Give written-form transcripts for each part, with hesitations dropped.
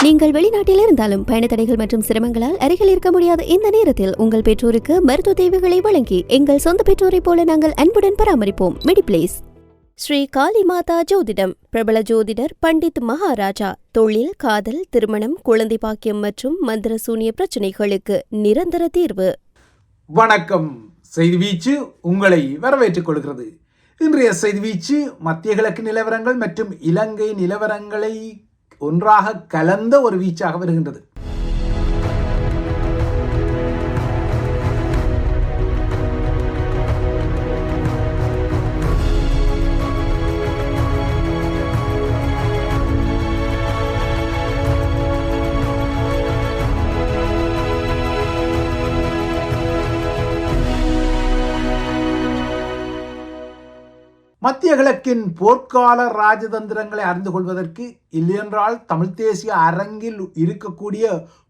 நீங்கள் வெளிநாட்டில் இருந்தாலும் பயண தடைகள் மற்றும் சிரமங்களால் அருகில் இருக்க முடியாத இந்த நேரத்தில் உங்கள் பெற்றோருக்கு மருத்துவ தேவைகளை வழங்கி எங்கள் சொந்த பெற்றோரை போல நாங்கள் அன்புடன் பராமரிப்போம். மெடிப்ளேஸ். ஸ்ரீ காளி மாதா ஜோதிடம். பிரபல ஜோதிடர் பண்டித் மகாராஜா. தொழில், காதல், திருமணம், குழந்தை பாக்கியம் மற்றும் மந்திர சூனிய பிரச்சனைகளுக்கு நிரந்தர தீர்வு. வணக்கம். செய்தி வீச்சு உங்களை வரவேற்றுக் கொள்கிறது. இன்றைய செய்தி வீச்சு மத்திய கிழக்கு நிலவரங்கள் மற்றும் இலங்கை நிலவரங்களை ஒன்றாக கலந்த ஒரு வீச்சாக வருகின்றது. மத்திய கிழக்கின் போர்க்கால ராஜதந்திரங்களை அறிந்து கொள்வதற்கு, இல்லையென்றால் தமிழ் தேசிய அரங்கில் இருக்கக்கூடிய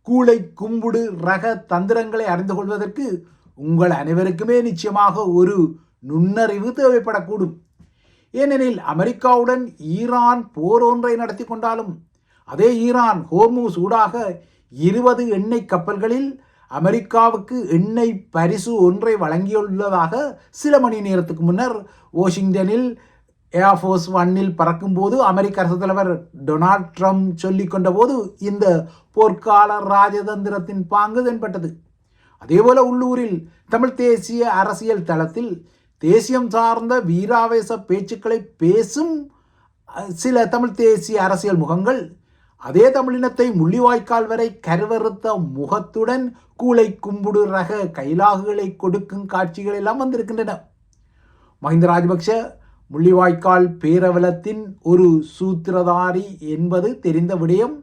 கூளை கும்புடு ரக தந்திரங்களை அறிந்து கொள்வதற்கு உங்கள் அனைவருக்குமே நிச்சயமாக ஒரு நுண்ணறிவு தேவைப்படக்கூடும். ஏனெனில் அமெரிக்காவுடன் ஈரான் போர் ஒன்றை நடத்தி கொண்டாலும் அதே ஈரான் ஹோர்மூஸ் ஊடாக 20 எண்ணெய் கப்பல்களில் அமெரிக்காவுக்கு எண்ணெய் பரிசு ஒன்றை வழங்கியுள்ளதாக சில மணி நேரத்துக்கு முன்னர் வாஷிங்டனில் ஏர்ஃபோர்ஸ் ஒன்னில் பறக்கும்போது அமெரிக்க அரசு தலைவர் டொனால்ட் ட்ரம்ப் சொல்லிக் கொண்ட போது இந்த போர்க்கால ராஜதந்திரத்தின் பாங்கு தென்பட்டது. அதேபோல உள்ளூரில் தமிழ் தேசிய அரசியல் தளத்தில் தேசியம் சார்ந்த வீராவேச பேச்சுக்களை பேசும் சில தமிழ் தேசிய அரசியல் முகங்கள் அதே தமிழினத்தை முள்ளிவாய்க்கால் வரை கருவறுத்த முகத்துடன் கூளை கும்புடு ரக கைலாகுகளை கொடுக்கும் காட்சிகள் எல்லாம் வந்திருக்கின்றன. மஹிந்த ராஜபக்ஷ முள்ளிவாய்க்கால் பேரவலத்தின் ஒரு சூத்திரதாரி என்பது தெரிந்த விடயம்.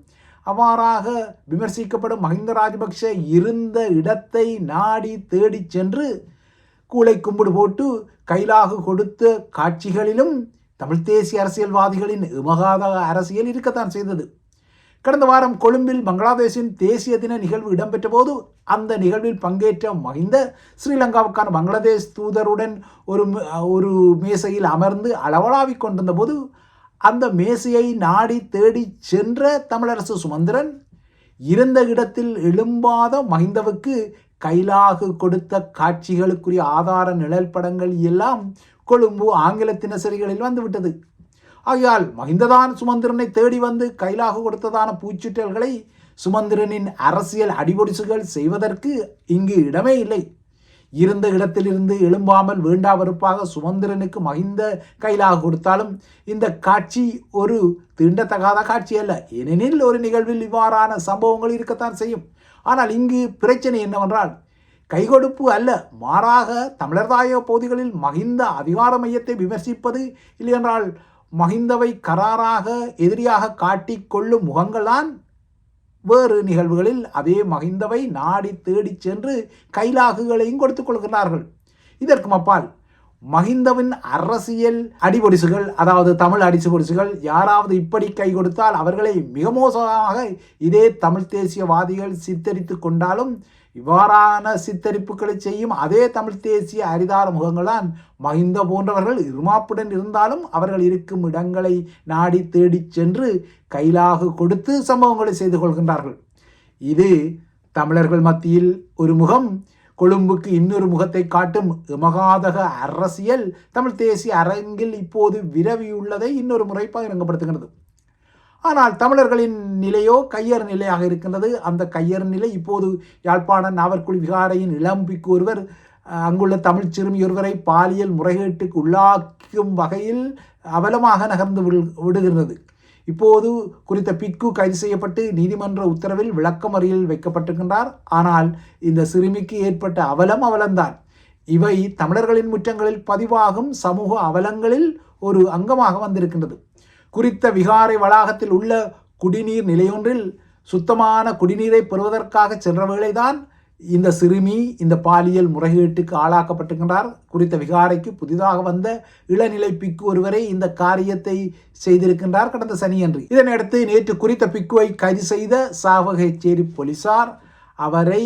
அவ்வாறாக விமர்சிக்கப்படும் மஹிந்த ராஜபக்ஷ இருந்த இடத்தை நாடி தேடி சென்று கூளை கும்பிடு போட்டு கைலாகு கொடுத்த காட்சிகளிலும் தமிழ் தேசிய அரசியல்வாதிகளின் எமகாத அரசியல் இருக்கத்தான் செய்தது. கடந்த வாரம் கொழும்பில் பங்களாதேஷின் தேசிய தின நிகழ்வு இடம்பெற்ற போது அந்த நிகழ்வில் பங்கேற்ற மஹிந்த ஸ்ரீலங்காவுக்கான பங்களாதேஷ் தூதருடன் ஒரு மேசையில் அமர்ந்து அளவலாவிக் கொண்டிருந்த போது அந்த மேசையை நாடி தேடி சென்ற தமிழரசு சுமந்திரன் இருந்த இடத்தில் எழும்பாத மஹிந்தவுக்கு கைலாகு கொடுத்த காட்சிகளுக்குரிய ஆதார நிழல் படங்கள் எல்லாம் கொழும்பு ஆங்கில தினசரிகளில் வந்துவிட்டது. ஆகையால் மஹிந்ததான் சுமந்திரனை தேடி வந்து கைலாகு கொடுத்ததான பூச்சுட்டல்களை சுமந்திரனின் அரசியல் அடிபொடிசுகள் செய்வதற்கு இங்கு இடமே இல்லை. இருந்த இடத்திலிருந்து எழும்பாமல் வேண்டா வெறுப்பாக சுமந்திரனுக்கு மஹிந்த கைலாகு கொடுத்தாலும் இந்த காட்சி ஒரு தீண்டத்தகாத காட்சி அல்ல. ஏனெனில் ஒரு நிகழ்வில் இவ்வாறான சம்பவங்கள் இருக்கத்தான் செய்யும். ஆனால் இங்கு பிரச்சனை என்னவென்றால் கைகொடுப்பு அல்ல, மாறாக தமிழர்தாய பகுதிகளில் மஹிந்த அதிகார மையத்தை விமர்சிப்பது, இல்லையென்றால் மஹிந்தவை கராராக எதிரியாக காட்டிக் கொள்ளும் முகங்கள்தான் வேறு நிகழ்வுகளில் அதே மஹிந்தவை நாடி தேடி சென்று கைலாகுகளையும் கொடுத்துக் கொள்கிறார்கள். இதற்கு அப்பால் மஹிந்தவின் அரசியல் அடிபொடிசுகள், அதாவது தமிழ் அடிசுபொடிசுகள் யாராவது இப்படி கை கொடுத்தால் அவர்களை மிக மோசமாக இதே தமிழ் தேசியவாதிகள் சித்தரித்து கொண்டாலும் இவ்வாறான சித்தரிப்புகளை செய்யும் அதே தமிழ் தேசிய அரிதார முகங்கள்தான் மஹிந்த போன்றவர்கள் இருமாப்புடன் இருந்தாலும் அவர்கள் இருக்கும் இடங்களை நாடி தேடி சென்று கைலாகு கொடுத்து சம்பவங்களை செய்து கொள்கின்றார்கள். இது தமிழர்கள் மத்தியில் ஒரு முகம், கொழும்புக்கு இன்னொரு முகத்தை காட்டும் எமகாதக அரசியல் தமிழ் தேசிய அரங்கில் இப்போது விரவியுள்ளதை இன்னொரு முறை பகிரங்கப்படுத்துகிறது. ஆனால் தமிழர்களின் நிலையோ கையறு நிலையாக இருக்கின்றது. அந்த கையறு நிலை இப்போது யாழ்ப்பாண நாவற்குழி விகாரையின் இளம்பிக்கு ஒருவர் அங்குள்ள தமிழ் சிறுமி ஒருவரை பாலியல் முறைகேட்டுக்கு உள்ளாக்கும் வகையில் அவலமாக நகர்ந்து விடுகிறது. இப்போது குறித்த பிக்கு கைது செய்யப்பட்டு நீதிமன்ற உத்தரவில் விளக்கமறியலில் வைக்கப்பட்டிருக்கின்றார். ஆனால் இந்த சிறுமிக்கு ஏற்பட்ட அவலம்தான். இவை தமிழர்களின் முற்றங்களில் பதிவாகும் சமூக அவலங்களில் ஒரு அங்கமாக வந்திருக்கின்றது. குறித்த விகாரை வளாகத்தில் உள்ள குடிநீர் நிலையொன்றில் சுத்தமான குடிநீரை பெறுவதற்காக சென்ற வேளைதான் இந்த சிறுமி இந்த பாலியல் முறைகேட்டுக்கு ஆளாக்கப்பட்டிருக்கின்றார். குறித்த விகாரைக்கு புதிதாக வந்த இளநிலை பிக்கு ஒருவரை இந்த காரியத்தை செய்திருக்கின்றார் கடந்த சனியன்று. இதனையடுத்து நேற்று குறித்த பிக்குவை கைது செய்த சாவகச்சேரி போலீசார் அவரை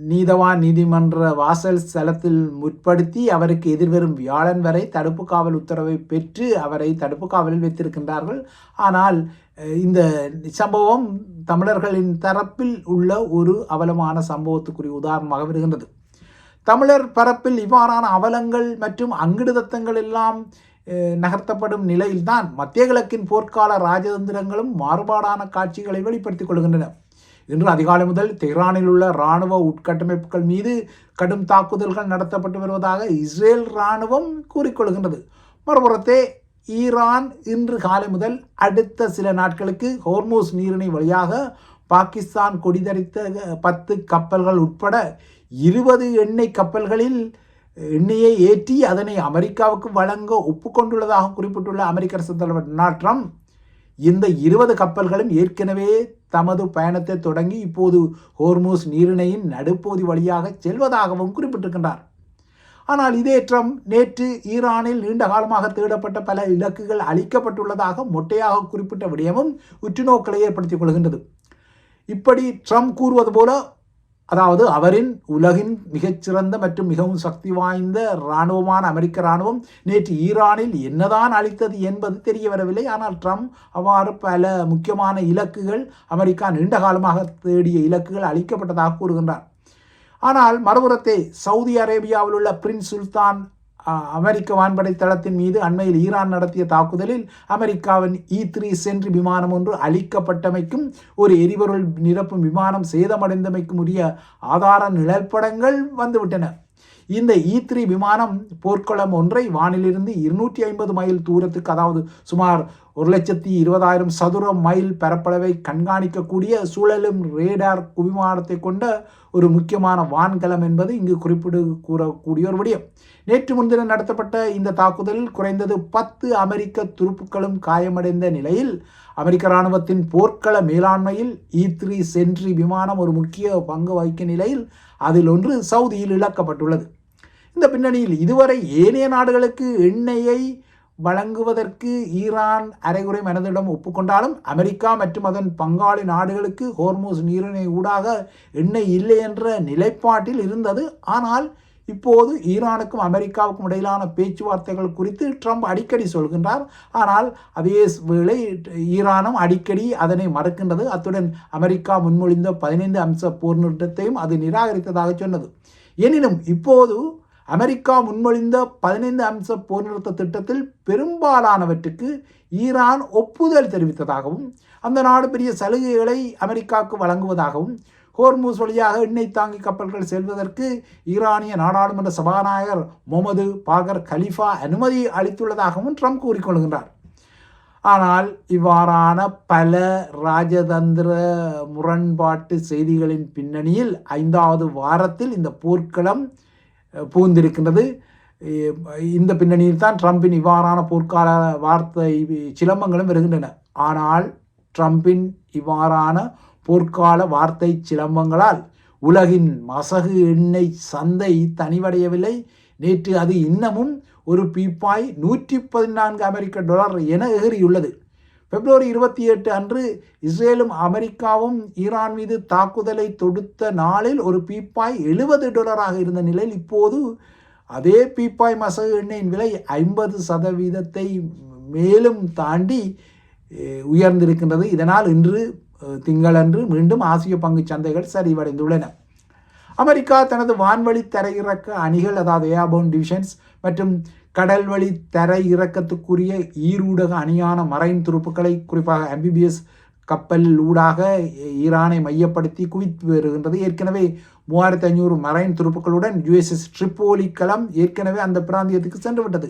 நீதவான் நீதிமன்ற வாசல் ஸ்தலத்தில் முற்படுத்தி அவருக்கு எதிர்வரும் வியாழன் வரை தடுப்பு காவல் உத்தரவை பெற்று அவரை தடுப்பு காவலில் வைத்திருக்கின்றார்கள். ஆனால் இந்த சம்பவம் தமிழர்களின் தரப்பில் உள்ள ஒரு அவலமான சம்பவத்துக்குரிய உதாரணமாக வருகின்றது. தமிழர் பரப்பில் இவ்வாறான அவலங்கள் மற்றும் அங்கிடுதத்தங்கள் எல்லாம் நகர்த்தப்படும் நிலையில்தான் மத்திய கிழக்கின் போர்க்கால ராஜதந்திரங்களும் மாறுபாடான காட்சிகளை வெளிப்படுத்திக் கொள்கின்றன. இன்று அதிகாலை முதல் தெஹ்ரானில் உள்ள இராணுவ உட்கட்டமைப்புகள் மீது கடும் தாக்குதல்கள் நடத்தப்பட்டு வருவதாக இஸ்ரேல் இராணுவம் கூறிக்கொள்கின்றது. மறுபுறத்தே ஈரான் இன்று காலை முதல் அடுத்த சில நாட்களுக்கு ஹோர்மூஸ் நீரிணை வழியாக பாகிஸ்தான் கொடிதரித்த 10 கப்பல்கள் உட்பட 20 எண்ணெய் கப்பல்களில் எண்ணெயை ஏற்றி அதனை அமெரிக்காவுக்கு வழங்க ஒப்புக்கொண்டுள்ளதாக குறிப்பிட்டுள்ள அமெரிக்க அரசு தலைவர் டொனால்ட் ட்ரம்ப் இந்த 20 கப்பல்களும் ஏற்கனவே தமது பயணத்தை தொடங்கி இப்போது ஹோர்மூஸ் நீரிணையின் நடுப்பகுதி வழியாக செல்வதாகவும் குறிப்பிட்டிருக்கின்றார். ஆனால் இதே ட்ரம்ப் நேற்று ஈரானில் நீண்ட காலமாக தேடப்பட்ட பல இலக்குகள் அளிக்கப்பட்டுள்ளதாக மொட்டையாக குறிப்பிட்ட விடயமும் உற்றுநோக்கலை ஏற்படுத்திக் கொள்கின்றது. இப்படி ட்ரம்ப் கூறுவது போல, அதாவது அவரின் உலகின் மிகச்சிறந்த மற்றும் மிகவும் சக்தி வாய்ந்த இராணுவமான அமெரிக்க இராணுவம் நேற்று ஈரானில் என்னதான் அளித்தது என்பது தெரிய வரவில்லை. ஆனால் ட்ரம்ப் அவ்வாறு பல முக்கியமான இலக்குகள், அமெரிக்கா நீண்ட காலமாக தேடிய இலக்குகள் அளிக்கப்பட்டதாக கூறுகின்றார். ஆனால் மறுபுறத்தே சவுதி அரேபியாவில் உள்ள பிரின்ஸ் சுல்தான் அமெரிக்க வான்படை தளத்தின் மீது அண்மையில் ஈரான் நடத்திய தாக்குதலில் அமெரிக்காவின் E-3 சென்ட்ரி விமானம் ஒன்று அளிக்கப்பட்டமைக்கும் ஒரு எரிபொருள் நிரப்பும் விமானம் சேதமடைந்தமைக்கும் உரிய ஆதார நிழற்படங்கள் வந்துவிட்டன. இந்த E-3 விமானம் போர்க்களம் ஒன்றை வானிலிருந்து 250 மைல் தூரத்துக்கு, அதாவது சுமார் 1,20,000 சதுர மைல் பரப்பளவை கண்காணிக்கக்கூடிய சுழலும் ரேடார் குவிமானத்தை கொண்ட ஒரு முக்கியமான வான்கலம் என்பது இங்கு கூறக்கூடிய ஒரு விடயம். நேற்று முன்தினம் நடத்தப்பட்ட இந்த தாக்குதலில் குறைந்தது 10 அமெரிக்க துருப்புக்களும் காயமடைந்த நிலையில் அமெரிக்க இராணுவத்தின் போர்க்கள மேலாண்மையில் E-3 சென்ட்ரி விமானம் ஒரு முக்கிய பங்கு வகிக்கும் நிலையில் அதில் ஒன்று சவுதியில் இழக்கப்பட்டுள்ளது. இந்த பின்னணியில் இதுவரை ஏனைய நாடுகளுக்கு எண்ணெயை வழங்குவதற்கு ஈரான் அரைகுறை மனதிடம் ஒப்புக்கொண்டாலும் அமெரிக்கா மற்றும் அதன் பங்காளி நாடுகளுக்கு ஹோர்மூஸ் நீரிணை ஊடாக எண்ணெய் இல்லை என்ற நிலைப்பாட்டில் இருந்தது. ஆனால் இப்போது ஈரானுக்கும் அமெரிக்காவுக்கும் இடையிலான பேச்சுவார்த்தைகள் குறித்து ட்ரம்ப் அடிக்கடி சொல்கின்றார். ஆனால் அதே வேளை ஈரானும் அடிக்கடி அதனை மறுக்கின்றது. அத்துடன் அமெரிக்கா முன்மொழிந்த 15 அம்ச போர் நிறுத்தத்தையும் அது நிராகரித்ததாக சொன்னது. எனினும் இப்போது அமெரிக்கா முன்மொழிந்த 15 அம்ச போர் நிறுத்த திட்டத்தில் பெரும்பாலானவற்றுக்கு ஈரான் ஒப்புதல் தெரிவித்ததாகவும் அந்த நாடு பெரிய சலுகைகளை அமெரிக்காவுக்கு வழங்குவதாகவும் ஹோர்மூஸ் வழியாக எண்ணெய் தாங்கி கப்பல்கள் செல்வதற்கு ஈரானிய நாடாளுமன்ற சபாநாயகர் முகமது பாகர் கலிஃபா அனுமதி அளித்துள்ளதாகவும் ட்ரம்ப் கூறிக்கொள்கின்றார். ஆனால் இவ்வாறான பல ராஜதந்திர முரண்பாட்டு செய்திகளின் பின்னணியில் 5வது வாரத்தில் இந்த போர்க்களம் புகுந்திருக்கின்றது. இந்த பின்னணியில் தான் ட்ரம்பின் இவ்வாறான போர்க்கால வார்த்தை சிலம்பங்களும் வருகின்றன. ஆனால் ட்ரம்பின் இவ்வாறான போர்க்கால வார்த்தை சிலம்பங்களால் உலகின் மசகு எண்ணெய் சந்தை தனிவடையவில்லை. நேற்று அது இன்னமும் ஒரு பீப்பாய் $114 அமெரிக்க என எகிறியுள்ளது. பிப்ரவரி 28 அன்று இஸ்ரேலும் அமெரிக்காவும் ஈரான் மீது தாக்குதலை தொடுத்த நாளில் ஒரு பீப்பாய் $70 இருந்த நிலையில் இப்போது அதே பீப்பாய் மசகு எண்ணெயின் விலை 50% மேலும் தாண்டி உயர்ந்திருக்கின்றது. இதனால் இன்று திங்களன்று மீண்டும் ஆசிய பங்கு சந்தைகள் சரிவடைந்துள்ளன. அமெரிக்கா தனது வான்வழி தரையிறக்க அணிகள், அதாவது ஏர்போர்ன் டிவிஷன்ஸ் மற்றும் கடல்வழி தரை இறக்கத்துக்குரிய ஈரூடக அணியான மரைன் துருப்புக்களை, குறிப்பாக MBBS கப்பல் ஊடாக ஈரானை மையப்படுத்தி குவித்து வருகின்றது. ஏற்கனவே 3500 மரைன் துருப்புக்களுடன் USS ட்ரிப்போலி கலம் ஏற்கனவே அந்த பிராந்தியத்துக்கு சென்று விட்டது.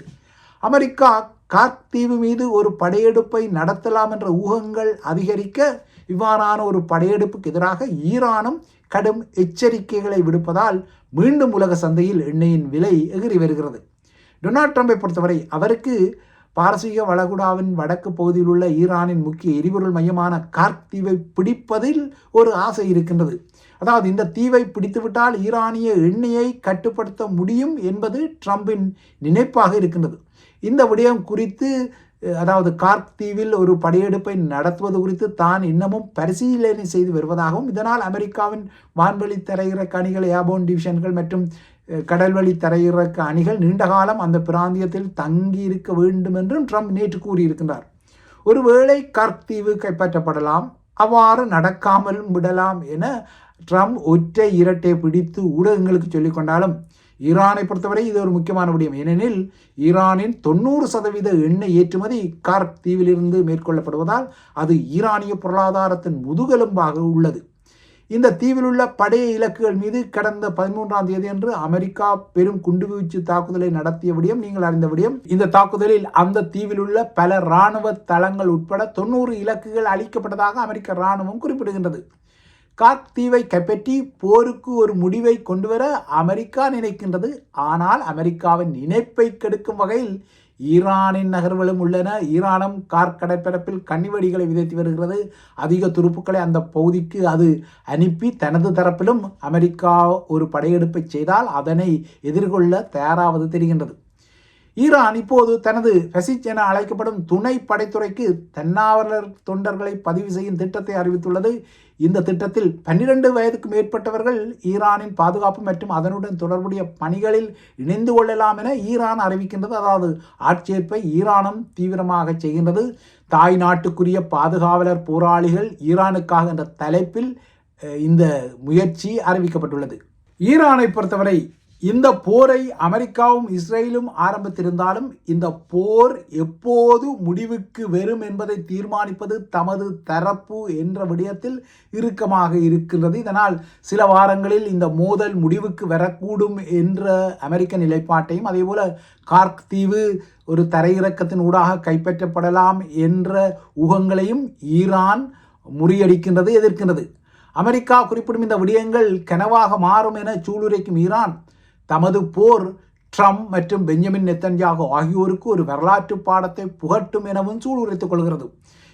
அமெரிக்கா கார்க் தீவு மீது ஒரு படையெடுப்பை நடத்தலாம் என்ற ஊகங்கள் அதிகரிக்க இவ்வாறான ஒரு படையெடுப்புக்கு எதிராக ஈரானும் கடும் எச்சரிக்கைகளை விடுப்பதால் மீண்டும் உலக சந்தையில் எண்ணெயின் விலை எகிரி வருகிறது. டொனால்ட் ட்ரம்பை பொறுத்தவரை அவருக்கு பாரசீக வளைகுடாவின் வடக்கு பகுதியில் உள்ள ஈரானின் முக்கிய எரிபொருள் மையமான கார்க் தீவை பிடிப்பதில் ஒரு ஆசை இருக்கின்றது. அதாவது இந்த தீவை பிடித்துவிட்டால் ஈரானிய எண்ணெயை கட்டுப்படுத்த முடியும் என்பது ட்ரம்பின் நினைப்பாக இருக்கின்றது. இந்த விடயம் குறித்து, அதாவது கார்க் தீவில் ஒரு படையெடுப்பை நடத்துவது குறித்து தான் இன்னமும் பரிசீலனை செய்து வருவதாகவும் இதனால் அமெரிக்காவின் வான்வழி தரையிறக்க அணிகள், ஏர்போர்ன் டிவிஷன்கள் மற்றும் கடல்வழி தரையிறக்க அணிகள் நீண்ட காலம் அந்த பிராந்தியத்தில் தங்கி இருக்க வேண்டும் என்றும் ட்ரம்ப் நேற்று கூறியிருக்கின்றார். ஒருவேளை கர்க் தீவு கைப்பற்றப்படலாம், அவ்வாறு நடக்காமல் விடலாம் என ட்ரம்ப் ஒற்றை இரட்டை பிடித்து ஊடகங்களுக்கு சொல்லிக் கொண்டாலும் ஈரானை பொறுத்தவரை இது ஒரு முக்கியமான விடயம். ஏனெனில் ஈரானின் 90% எண்ணெய் ஏற்றுமதி கர்க் தீவிலிருந்து மேற்கொள்ளப்படுவதால் அது ஈரானிய பொருளாதாரத்தின் முதுகெலும்பாக உள்ளது. இந்த தீவில் உள்ள படைய இலக்குகள் மீது கடந்த 13ஆம் தேதி அன்று அமெரிக்கா பெரும் குண்டுவீச்சு தாக்குதலை நடத்திய விடயம் நீங்கள் அறிந்த விடயம். இந்த தாக்குதலில் அந்த தீவில் உள்ள பல இராணுவ தளங்கள் உட்பட 90 இலக்குகள் அளிக்கப்பட்டதாக அமெரிக்க இராணுவம் குறிப்பிடுகின்றது. கர்க் தீவை கைப்பற்றி போருக்கு ஒரு முடிவை கொண்டுவர அமெரிக்கா நினைக்கின்றது. ஆனால் அமெரிக்காவின் நினைப்பை கெடுக்கும் வகையில் ஈரானின் நகர்வுகளும் உள்ளன. ஈரானும் கர்க் கடற்பரப்பில் கன்னிவெடிகளை விதைத்து வருகிறது. அதிக துருப்புக்களை அந்த பகுதிக்கு அது அனுப்பி தனது தரப்பிலும் அமெரிக்கா ஒரு படையெடுப்பை செய்தால் அதனை எதிர்கொள்ள தயாராவது தெரிகின்றது. ஈரான் இப்போது தனது ஃபெசிச் என அழைக்கப்படும் துணை படைத்துறைக்கு தன்னார்வலர் தொண்டர்களை பதிவு செய்யும் திட்டத்தை அறிவித்துள்ளது. இந்த திட்டத்தில் 12 வயதுக்கு மேற்பட்டவர்கள் ஈரானின் பாதுகாப்பு மற்றும் அதனுடன் தொடர்புடைய பணிகளில் இணைந்து கொள்ளலாம் என ஈரான் அறிவிக்கின்றது. அதாவது ஆட்சேர்ப்பை ஈரானும் தீவிரமாக செய்கின்றது. தாய் நாட்டுக்குரிய பாதுகாவலர் போராளிகள் ஈரானுக்காக என்ற தலைப்பில் இந்த முயற்சி அறிவிக்கப்பட்டுள்ளது. ஈரானை பொறுத்தவரை இந்த போரை அமெரிக்காவும் இஸ்ரேலும் ஆரம்பித்திருந்தாலும் இந்த போர் எப்போது முடிவுக்கு வரும் என்பதை தீர்மானிப்பது தமது தரப்பு என்ற விடயத்தில் இறுக்கமாக இருக்கின்றது. இதனால் சில வாரங்களில் இந்த மோதல் முடிவுக்கு வரக்கூடும் என்ற அமெரிக்க நிலைப்பாட்டையும் அதேபோல கர்க் தீவு ஒரு தரையிறக்கத்தின் ஊடாக கைப்பற்றப்படலாம் என்ற ஊகங்களையும் ஈரான் முறியடிக்கின்றது, எதிர்க்கின்றது. அமெரிக்கா குறிப்பிடும் இந்த விடயங்கள் கனவாக மாறும் என சூளுரைக்கும் ஈரான் தமது போர் ட்ரம்ப் மற்றும் பெஞ்சமின் நெத்தன்யாகு ஆகியோருக்கு ஒரு வரலாற்று பாடத்தை புகட்டும் எனவும் சூளுரைத்துக் கொள்கிறது.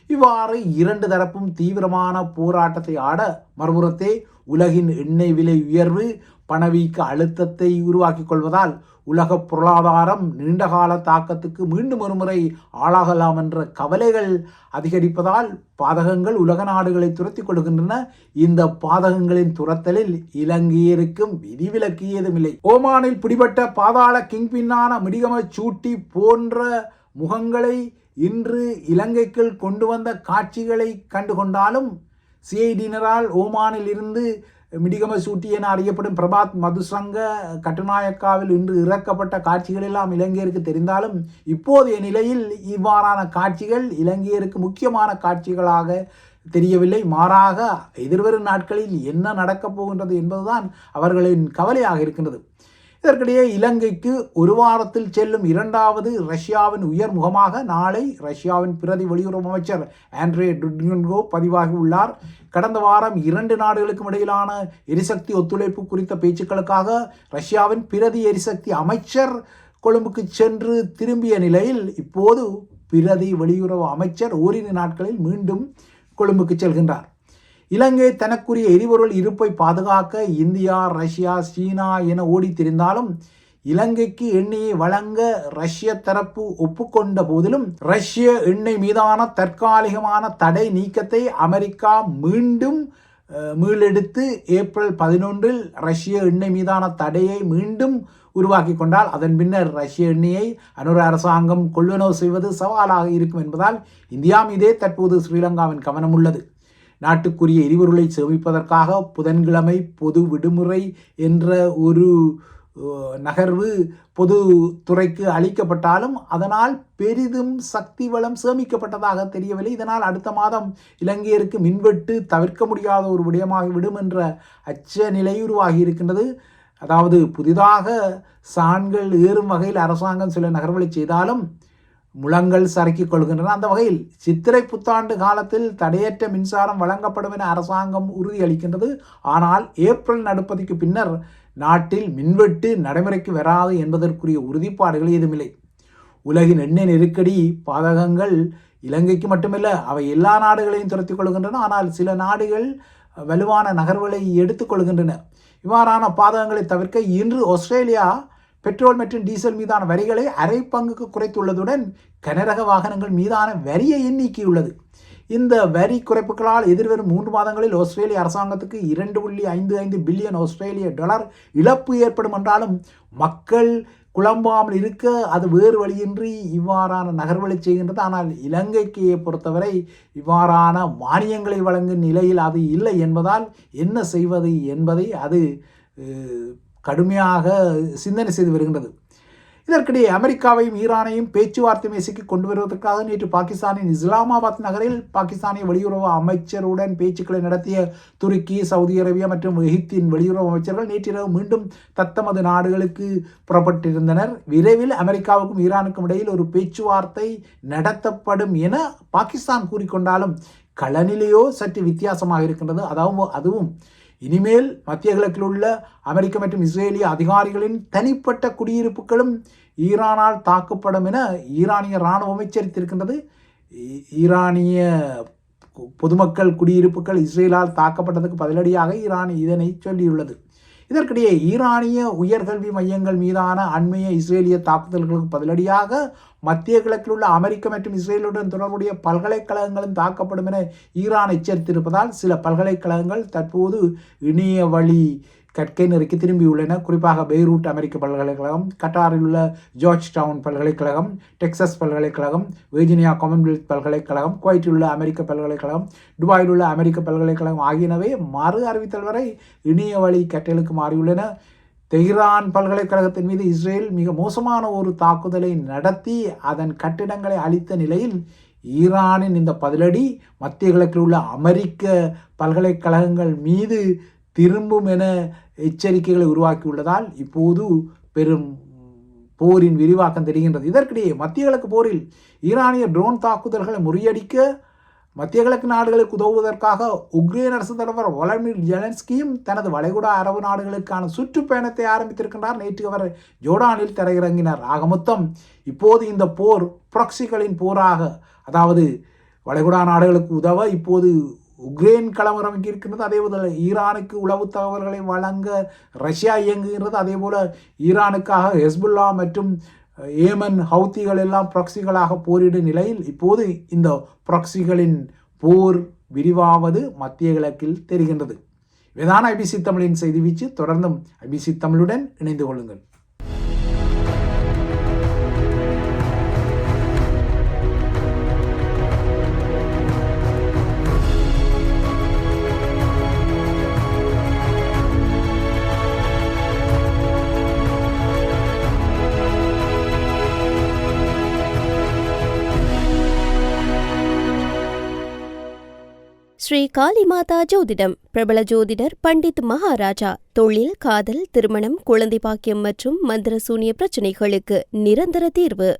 இவ்வாறு இரண்டு தரப்பும் தீவிரமான போராட்டத்தை ஆட மறுபுறத்தே உலகின் எண்ணெய் விலை உயர்வு பணவீக்க அழுத்தத்தை உருவாக்கிக் கொள்வதால் உலக பொருளாதாரம் நீண்டகால தாக்கத்துக்கு மீண்டும் ஒருமுறை ஆளாகலாம் என்ற கவலைகள் அதிகரிப்பதால் பாதகங்கள் உலக நாடுகளை துரத்தி கொள்கின்றன. இந்த பாதகங்களின் துரத்தலில் இலங்கையருக்கும் விதிவிலக்கு ஏதுமில்லை. ஓமானில் பிடிபட்ட பாதாள கிங்பின்னான மிடிகம சூட்டி போன்ற முகங்களை இன்று இலங்கைக்குள் கொண்டு வந்த காட்சிகளை கண்டுகொண்டாலும் சிஐடியினரால் ஓமானில் இருந்து மிடிகம சூட்டி என அறியப்படும் பிரபாத் மதுசங்க கட்டுநாயக்காவில் இன்று இறக்கப்பட்ட காட்சிகள் எல்லாம் இலங்கையருக்கு தெரிந்தாலும் இப்போதைய நிலையில் இவ்வாறான காட்சிகள் இலங்கையருக்கு முக்கியமான காட்சிகளாக தெரியவில்லை. மாறாக எதிர்வரும் நாட்களில் என்ன நடக்கப் போகின்றது என்பதுதான் அவர்களின் கவலையாக இருக்கின்றது. இதற்கிடையே இலங்கைக்கு ஒரு வாரத்தில் செல்லும் இரண்டாவது ரஷ்யாவின் உயர் முகமாக நாளை ரஷ்யாவின் பிரதி வெளியுறவு அமைச்சர் ஆண்ட்ரே டுட்கோ பதிவாகி உள்ளார். கடந்த வாரம் 2 நாடுகளுக்கும் இடையிலான எரிசக்தி ஒத்துழைப்பு குறித்த பேச்சுக்களுக்காக ரஷ்யாவின் பிரதி எரிசக்தி அமைச்சர் கொழும்புக்கு சென்று திரும்பிய நிலையில் இப்போது பிரதி வெளியுறவு அமைச்சர் ஓரிரு நாட்களில் மீண்டும் கொழும்புக்கு செல்கின்றார். இலங்கை தனக்குரிய எரிபொருள் இருப்பை பாதுகாக்க இந்தியா, ரஷ்யா, சீனா என ஓடி திரிந்தாலும் இலங்கைக்கு எண்ணெயை வழங்க ரஷ்ய தரப்பு ஒப்புக்கொண்ட போதிலும் ரஷ்ய எண்ணெய் மீதான தற்காலிகமான தடை நீக்கத்தை அமெரிக்கா மீண்டும் மீளெடுத்து ஏப்ரல் 11 ரஷ்ய எண்ணெய் மீதான தடையை மீண்டும் உருவாக்கி கொண்டால் அதன் பின்னர் ரஷ்ய எண்ணெயை அனுர அரசாங்கம் கொள்வனவு செய்வது சவாலாக இருக்கும் என்பதால் இந்தியா மீதே தற்போது ஸ்ரீலங்காவின் கவனம் உள்ளது. நாட்டுக்குரிய எரிபொருளை சேமிப்பதற்காக புதன்கிழமை பொது விடுமுறை என்ற ஒரு நகர்வு பொதுத்துறைக்கு அளிக்கப்பட்டாலும் அதனால் பெரிதும் சக்தி வளம் சேமிக்கப்பட்டதாக தெரியவில்லை. இதனால் அடுத்த மாதம் இலங்கையருக்கு மின்வெட்டு தவிர்க்க முடியாத ஒரு விடயமாகிவிடும் என்ற அச்ச நிலை உருவாகி இருக்கின்றது. அதாவது புதிதாக சான்கள் ஏறும் வகையில் அரசாங்கம் சில நகர்வுகளை செய்தாலும் முழங்கள் சறுக்கிக் கொள்கின்றன. அந்த வகையில் சித்திரை புத்தாண்டு காலத்தில் தடையற்ற மின்சாரம் வழங்கப்படும் என அரசாங்கம் உறுதியளிக்கின்றது. ஆனால் ஏப்ரல் நடுப்பதிக்கு பின்னர் நாட்டில் மின்வெட்டு நடைமுறைக்கு வராது என்பதற்குரிய உறுதிப்பாடுகள் ஏதுமில்லை. உலகின் எண்ணெய் நெருக்கடி பாதகங்கள் இலங்கைக்கு மட்டுமல்ல, அவை எல்லா நாடுகளையும் துரத்திக் கொள்கின்றன. ஆனால் சில நாடுகள் வலுவான நகர்வுகளை எடுத்துக்கொள்கின்றன. இவ்வாறான பாதகங்களை தவிர்க்க இன்று ஆஸ்திரேலியா பெட்ரோல் மற்றும் டீசல் மீதான வரிகளை அரை பங்குக்கு குறைத்துள்ளதுடன் கனரக வாகனங்கள் மீதான வரியை நீக்கியுள்ளது. இந்த வரி குறைப்புகளால் எதிர்வரும் 3 மாதங்களில் ஆஸ்திரேலிய அரசாங்கத்துக்கு 2.55 பில்லியன் ஆஸ்திரேலிய டாலர் இழப்பு ஏற்படும் என்றாலும் மக்கள் குழம்பாமல் இருக்க அது வேறு வழியின்றி இவ்வாறான நகர்வழி செய்கின்றது. ஆனால் இலங்கைக்கு பொறுத்தவரை இவ்வாறான மானியங்களை வழங்கும் நிலையில் அது இல்லை என்பதால் என்ன செய்வது என்பதை அது கடுமையாக சிந்தனை செய்து வருகின்றது. இதற்கிடையே அமெரிக்காவையும் ஈரானையும் பேச்சுவார்த்தை மேசைக்கு கொண்டு வருவதற்காக நேற்று பாகிஸ்தானின் இஸ்லாமாபாத் நகரில் பாகிஸ்தானிய வெளியுறவு அமைச்சருடன் பேச்சுக்களை நடத்திய துருக்கி, சவுதி அரேபியா மற்றும் எகிப்தின் வெளியுறவு அமைச்சர்கள் நேற்றிரவு மீண்டும் தத்தமது நாடுகளுக்கு புறப்பட்டிருந்தனர். விரைவில் அமெரிக்காவுக்கும் ஈரானுக்கும் இடையில் ஒரு பேச்சுவார்த்தை நடத்தப்படும் என பாகிஸ்தான் கூறிக்கொண்டாலும் களநிலையோ சற்று வித்தியாசமாக இருக்கின்றது. அதுவும் இனிமேல் மத்திய கிழக்கில் உள்ள அமெரிக்க மற்றும் இஸ்ரேலிய அதிகாரிகளின் தனிப்பட்ட குடியிருப்புகளும் ஈரானால் தாக்கப்படும் என ஈரானிய இராணுவம் எச்சரித்திருக்கின்றது. ஈரானிய பொதுமக்கள் குடியிருப்புகள் இஸ்ரேலால் தாக்கப்பட்டதுக்கு பதிலடியாக ஈரான் இதனை சொல்லியுள்ளது. இதற்கிடையே ஈரானிய உயர்கல்வி மையங்கள் மீதான அண்மைய இஸ்ரேலிய தாக்குதல்களுக்கு பதிலடியாக மத்திய கிழக்கில் உள்ள அமெரிக்க மற்றும் இஸ்ரேலுடன் தொடர்புடைய பல்கலைக்கழகங்களும் தாக்கப்படும் என ஈரான் எச்சரித்திருப்பதால் சில பல்கலைக்கழகங்கள் தற்போது இணைய வழி கற்கை நெறிக்கு திரும்பியுள்ளன. குறிப்பாக பெய்ரூட் அமெரிக்க பல்கலைக்கழகம், கட்டாரில் உள்ள ஜார்ஜ் டவுன் பல்கலைக்கழகம், டெக்சஸ் பல்கலைக்கழகம், வெர்ஜீனியா காமன்வெல்த் பல்கலைக்கழகம், குவைத்தில் உள்ள அமெரிக்க பல்கலைக்கழகம், துபாயில் உள்ள அமெரிக்க பல்கலைக்கழகம் ஆகியனவே மறு அறிவித்தல் வரை இணைய வழி கற்றலுக்கு மாறியுள்ளன. தெஹ்ரான் பல்கலைக்கழகத்தின் மீது இஸ்ரேல் மிக மோசமான ஒரு தாக்குதலை நடத்தி அதன் கட்டிடங்களை அழித்த நிலையில் ஈரானின் இந்த பதிலடி மத்திய கிழக்கில் உள்ள அமெரிக்க பல்கலைக்கழகங்கள் மீது திரும்பும் என எச்சரிக்கைகளை உருவாக்கியுள்ளதால் இப்போது பெரும் போரின் விரிவாக்கம் தெரிகின்றது. இதற்கிடையே மத்திய கிழக்கு போரில் ஈரானிய ட்ரோன் தாக்குதல்களை முறியடிக்க மத்திய கிழக்கு நாடுகளுக்கு உதவுவதற்காக உக்ரைன் அரசு தலைவர் வொலடிமிர் ஜெலன்ஸ்கியும் தனது வளைகுடா அரபு நாடுகளுக்கான சுற்றுப்பயணத்தை ஆரம்பித்திருக்கின்றார். நேற்று அவர் ஜோர்டானில் தரையிறங்கினார். ஆக மொத்தம் இப்போது இந்த போர் ப்ராக்சிகளின் போராக, அதாவது வளைகுடா நாடுகளுக்கு உதவ இப்போது உக்ரைன் களமிறங்கி இருக்கின்றது. அதேபோல் ஈரானுக்கு உளவு தகவல்களை வழங்க ரஷ்யா இயங்குகின்றது. அதேபோல் ஈரானுக்காக ஹெஸ்புல்லா மற்றும் ஏமன் ஹவுத்திகள் எல்லாம் ப்ராக்சிகளாக போரிடும் நிலையில் இப்போது இந்த ப்ராக்சிகளின் போர் விரிவாவது மத்திய கிழக்கில் தெரிகின்றது. இவைதான் ஐபிசி தமிழின் செய்தி வீச்சு. தொடர்ந்தும் ஐபிசி தமிழுடன் இணைந்து கொள்ளுங்கள். ஸ்ரீ காளிமாதா ஜோதிடம். பிரபல ஜோதிடர் பண்டித் மகாராஜா. தொழில், காதல், திருமணம், குழந்தை பாக்கியம் மற்றும் மந்திர சூனிய பிரச்சனைகளுக்கு நிரந்தர தீர்வு.